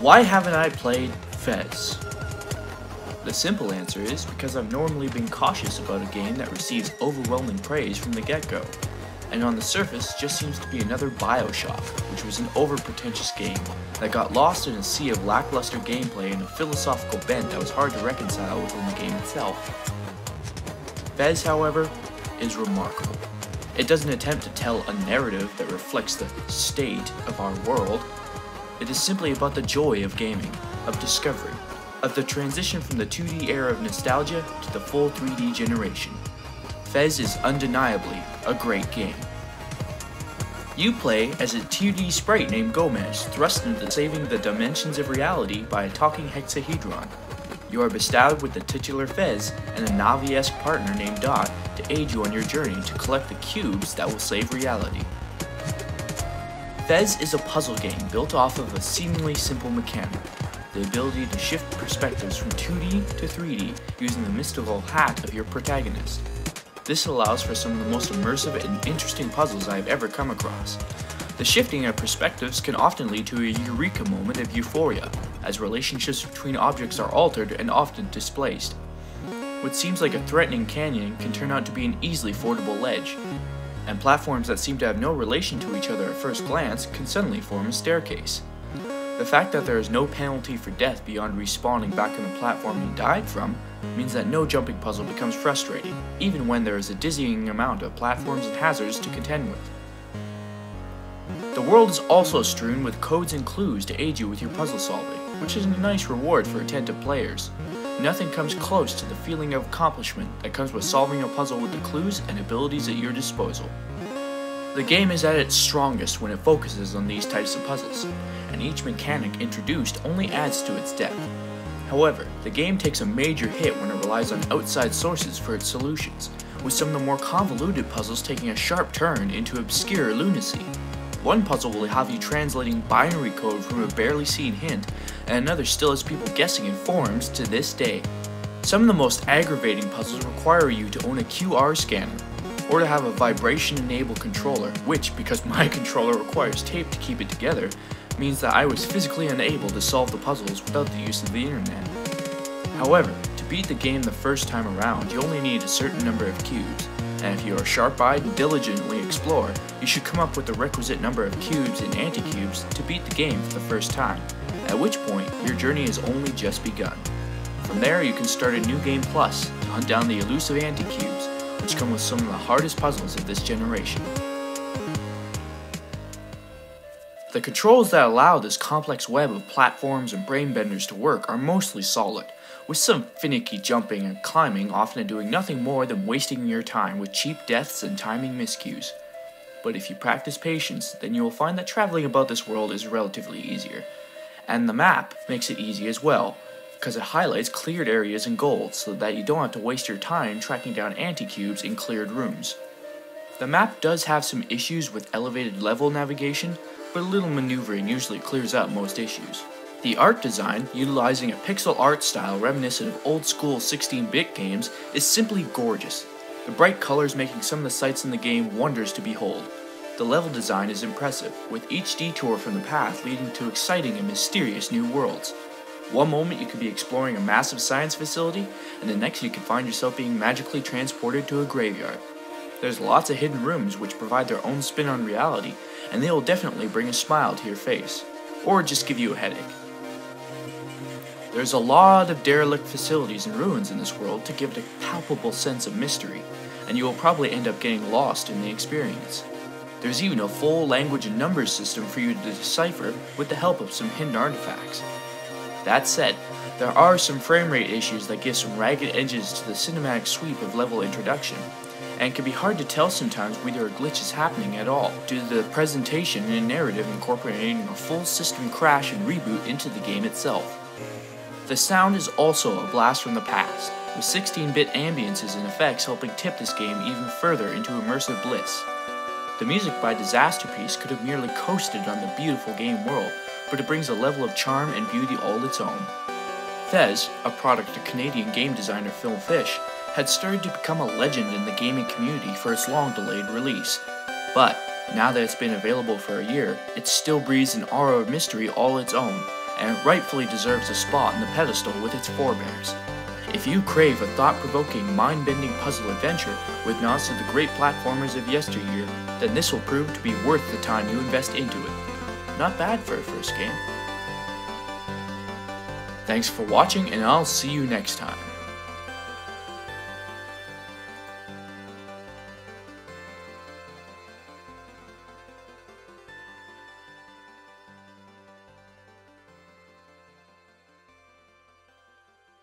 Why haven't I played Fez? The simple answer is because I've normally been cautious about a game that receives overwhelming praise from the get-go, and on the surface just seems to be another BioShock, which was an over-pretentious game that got lost in a sea of lackluster gameplay and a philosophical bent that was hard to reconcile within the game itself. Fez, however, is remarkable. It doesn't attempt to tell a narrative that reflects the state of our world. It is simply about the joy of gaming, of discovery, of the transition from the 2D era of nostalgia to the full 3D generation. Fez is undeniably a great game. You play as a 2D sprite named Gomez, thrust into saving the dimensions of reality by a talking hexahedron. You are bestowed with the titular Fez and a Navi-esque partner named Dot to aid you on your journey to collect the cubes that will save reality. Fez is a puzzle game built off of a seemingly simple mechanic, the ability to shift perspectives from 2D to 3D using the mystical hat of your protagonist. This allows for some of the most immersive and interesting puzzles I have ever come across. The shifting of perspectives can often lead to a eureka moment of euphoria, as relationships between objects are altered and often displaced. What seems like a threatening canyon can turn out to be an easily fordable ledge, and platforms that seem to have no relation to each other at first glance can suddenly form a staircase. The fact that there is no penalty for death beyond respawning back on the platform you died from means that no jumping puzzle becomes frustrating, even when there is a dizzying amount of platforms and hazards to contend with. The world is also strewn with codes and clues to aid you with your puzzle solving, which is a nice reward for attentive players. Nothing comes close to the feeling of accomplishment that comes with solving a puzzle with the clues and abilities at your disposal. The game is at its strongest when it focuses on these types of puzzles, and each mechanic introduced only adds to its depth. However, the game takes a major hit when it relies on outside sources for its solutions, with some of the more convoluted puzzles taking a sharp turn into obscure lunacy. One puzzle will have you translating binary code from a barely seen hint, and another still has people guessing in forums to this day. Some of the most aggravating puzzles require you to own a QR scanner, or to have a vibration-enabled controller, which, because my controller requires tape to keep it together, means that I was physically unable to solve the puzzles without the use of the internet. However, to beat the game the first time around, you only need a certain number of cubes, and if you are sharp-eyed and diligently explore, you should come up with the requisite number of cubes and anti-cubes to beat the game for the first time, at which point your journey has only just begun. From there, you can start a new game plus to hunt down the elusive anti-cubes, which come with some of the hardest puzzles of this generation. The controls that allow this complex web of platforms and brain benders to work are mostly solid, with some finicky jumping and climbing often doing nothing more than wasting your time with cheap deaths and timing miscues. But if you practice patience, then you will find that traveling about this world is relatively easier. And the map makes it easy as well, because it highlights cleared areas in gold so that you don't have to waste your time tracking down anti-cubes in cleared rooms. The map does have some issues with elevated level navigation, but a little maneuvering usually clears up most issues. The art design, utilizing a pixel art style reminiscent of old-school 16-bit games, is simply gorgeous, the bright colors making some of the sights in the game wonders to behold. The level design is impressive, with each detour from the path leading to exciting and mysterious new worlds. One moment you could be exploring a massive science facility, and the next you could find yourself being magically transported to a graveyard. There's lots of hidden rooms which provide their own spin on reality, and they will definitely bring a smile to your face, or just give you a headache. There's a lot of derelict facilities and ruins in this world to give it a palpable sense of mystery, and you will probably end up getting lost in the experience. There's even a full language and numbers system for you to decipher with the help of some hidden artifacts. That said, there are some frame rate issues that give some ragged edges to the cinematic sweep of level introduction, and it can be hard to tell sometimes whether a glitch is happening at all, due to the presentation and narrative incorporating a full system crash and reboot into the game itself. The sound is also a blast from the past, with 16-bit ambiences and effects helping tip this game even further into immersive bliss. The music by Disasterpiece could have merely coasted on the beautiful game world, but it brings a level of charm and beauty all its own. Fez, a product of Canadian game designer Phil Fish, had started to become a legend in the gaming community for its long-delayed release. But, now that it's been available for a year, it still breathes an aura of mystery all its own, and it rightfully deserves a spot on the pedestal with its forebears. If you crave a thought-provoking, mind-bending puzzle adventure with nods to the great platformers of yesteryear, then this will prove to be worth the time you invest into it. Not bad for a first game. Thanks for watching, and I'll see you next time.